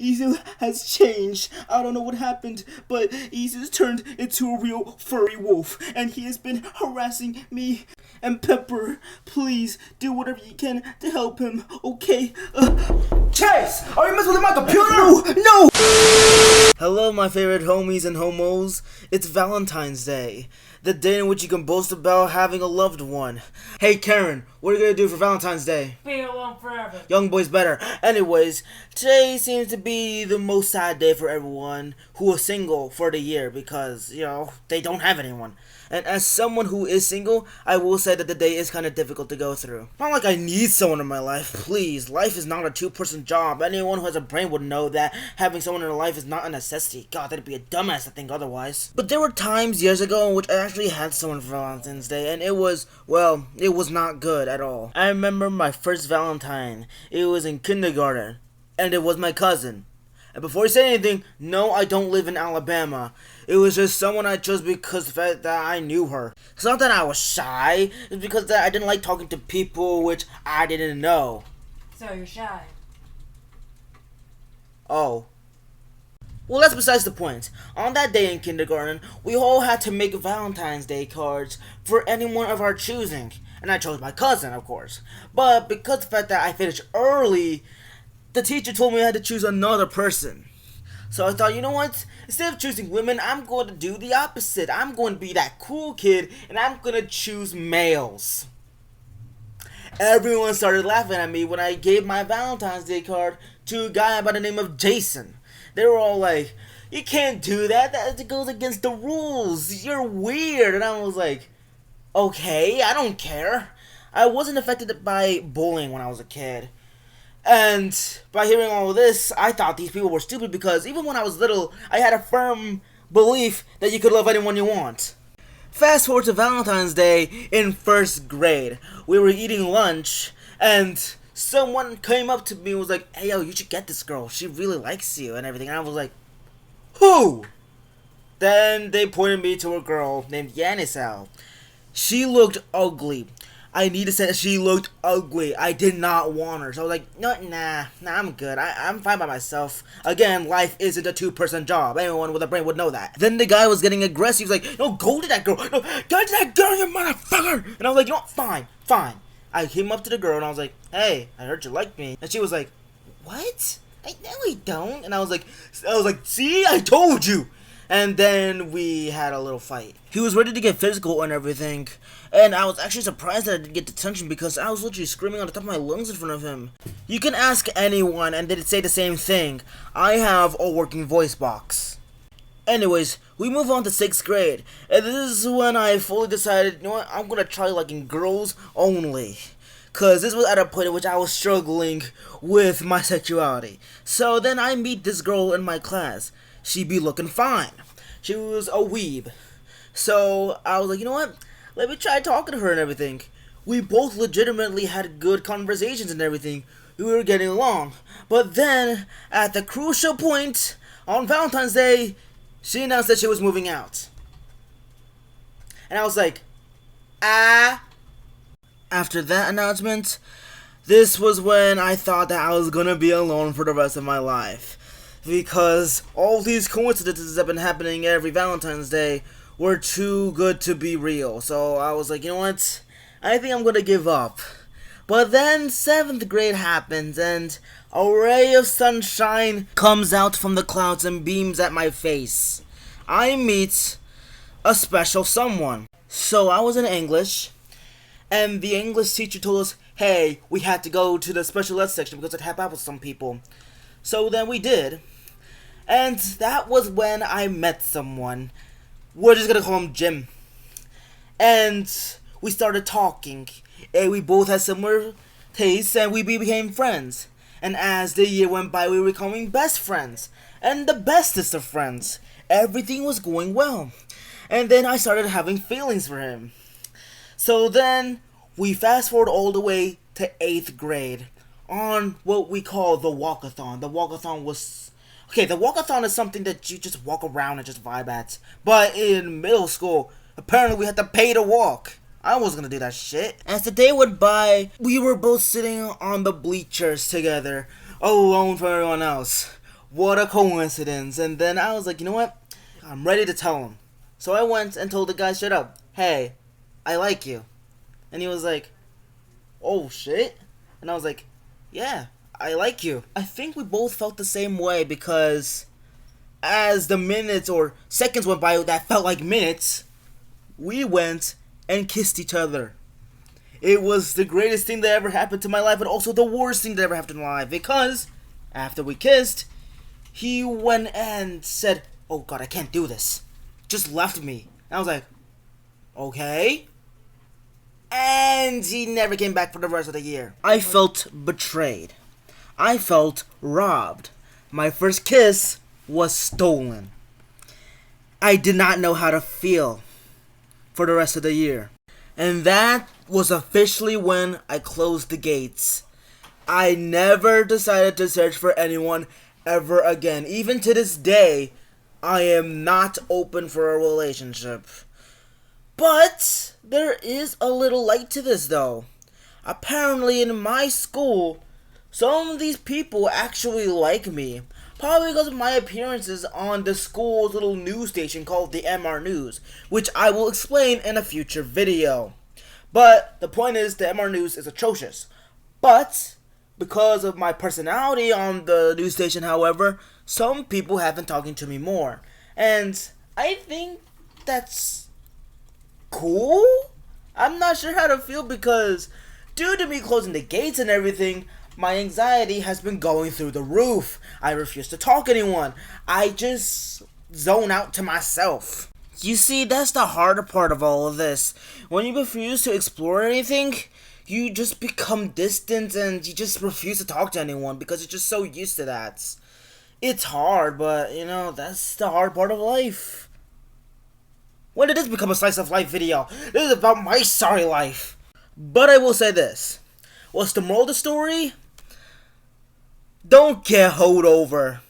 Izu has changed. I don't know what happened, but Izu's turned into a real furry wolf, and he has been harassing me and Pepper. Please do whatever you can to help him, okay? Chase! Are you messing with my computer? No! Hello, my favorite homies and homos. It's Valentine's Day, the day in which you can boast about having a loved one. Hey, Karen, what are you gonna do for Valentine's Day? Be alone forever. Young boy's better. Anyways, today seems to be the most sad day for everyone who is single for the year because, they don't have anyone. And as someone who is single, I will say that the day is kind of difficult to go through. Not like I need someone in my life, please. Life is not a two-person job. Anyone who has a brain would know that having someone in their life is not a necessity. God, that'd be a dumbass to think otherwise. But there were times years ago in which I actually had someone for Valentine's Day, and it was not good at all. I remember my first Valentine. It was in kindergarten, and it was my cousin. And before you say anything, no, I don't live in Alabama. It was just someone I chose because of the fact that I knew her. It's not that I was shy. It's because that I didn't like talking to people which I didn't know. So you're shy. Oh. Well, that's besides the point. On that day in kindergarten, we all had to make Valentine's Day cards for anyone of our choosing. And I chose my cousin, of course. But because of the fact that I finished early, the teacher told me I had to choose another person. So I thought, you know what? Instead of choosing women, I'm going to do the opposite. I'm going to be that cool kid, and I'm going to choose males. Everyone started laughing at me when I gave my Valentine's Day card to a guy by the name of Jason. They were all like, you can't do that. That goes against the rules. You're weird. And I was like, okay, I don't care. I wasn't affected by bullying when I was a kid. And by hearing all of this, I thought these people were stupid because even when I was little, I had a firm belief that you could love anyone you want. Fast forward to Valentine's Day in first grade. We were eating lunch, and someone came up to me and was like, hey, yo, you should get this girl. She really likes you and everything. And I was like, who? Then they pointed me to a girl named Yanisal. She looked ugly. I need to say that she looked ugly. I did not want her. So I was like, nah, I'm good. I'm fine by myself. Again, life isn't a two-person job. Anyone with a brain would know that. Then the guy was getting aggressive. He was like, no, go to that girl. No, go to that girl, you motherfucker. And I was like, you know what? Fine. I came up to the girl and I was like, hey, I heard you like me. And she was like, what? No, I don't. And I was like, see, I told you. And then we had a little fight. He was ready to get physical and everything. And I was actually surprised that I didn't get detention because I was literally screaming on the top of my lungs in front of him. You can ask anyone and they'd say the same thing. I have a working voice box. Anyways, we move on to 6th grade. And this is when I fully decided, you know what, I'm gonna try liking girls only. Cause this was at a point in which I was struggling with my sexuality. So then I meet this girl in my class. She be looking fine. She was a weeb. So I was like, you know what? Let me try talking to her and everything. We both legitimately had good conversations and everything. We were getting along. But then, at the crucial point, on Valentine's Day, she announced that she was moving out. And I was like, ah. After that announcement, this was when I thought that I was gonna be alone for the rest of my life. Because all these coincidences that have been happening every Valentine's Day were too good to be real. So I was like, you know what? I think I'm gonna give up. But then 7th grade happens and a ray of sunshine comes out from the clouds and beams at my face. I meet a special someone. So I was in English, and the English teacher told us, hey, we had to go to the special ed section because it happened with some people. So then we did. And that was when I met someone. We're just gonna call him Jim. And we started talking. And we both had similar tastes and we became friends. And as the year went by, we were becoming best friends. And the bestest of friends. Everything was going well. And then I started having feelings for him. So then we fast forward all the way to 8th grade. On what we call the walkathon. The walkathon was... Okay, the walkathon is something that you just walk around and just vibe at. But in middle school, apparently we had to pay to walk. I wasn't gonna do that shit. As the day went by, we were both sitting on the bleachers together, alone from everyone else. what a coincidence. And then I was like, you know what? I'm ready to tell him. So I went and told the guy straight up, hey, I like you. And he was like, oh shit? And I was like, yeah, I like you. I think we both felt the same way because as the minutes or seconds went by that felt like minutes, we went and kissed each other. It was the greatest thing that ever happened to my life, but also the worst thing that ever happened in my life because after we kissed, he went and said, oh god, I can't do this. Just left me. And I was like, okay. And he never came back for the rest of the year. I felt betrayed. I felt robbed. My first kiss was stolen. I did not know how to feel for the rest of the year. And that was officially when I closed the gates. I never decided to search for anyone ever again. Even to this day, I am not open for a relationship. But there is a little light to this though. Apparently in my school, some of these people actually like me. Probably because of my appearances on the school's little news station called the MR News, which I will explain in a future video. But the point is, the MR News is atrocious. But because of my personality on the news station, however, some people have been talking to me more. And I think that's cool? I'm not sure how to feel because due to me closing the gates and everything, my anxiety has been going through the roof. I refuse to talk to anyone. I just zone out to myself. You see, that's the harder part of all of this. When you refuse to explore anything, you just become distant and you just refuse to talk to anyone because you're just so used to that. It's hard, but you know, that's the hard part of life. When did this become a slice of life video? This is about my sorry life. But I will say this. What's the moral of the story? Don't get hoed over.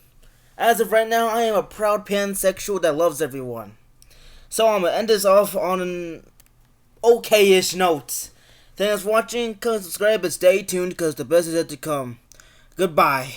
As of right now, I am a proud pansexual that loves everyone. So I'm gonna end this off on an okay-ish note. Thanks for watching, subscribe, and stay tuned because the best is yet to come. Goodbye.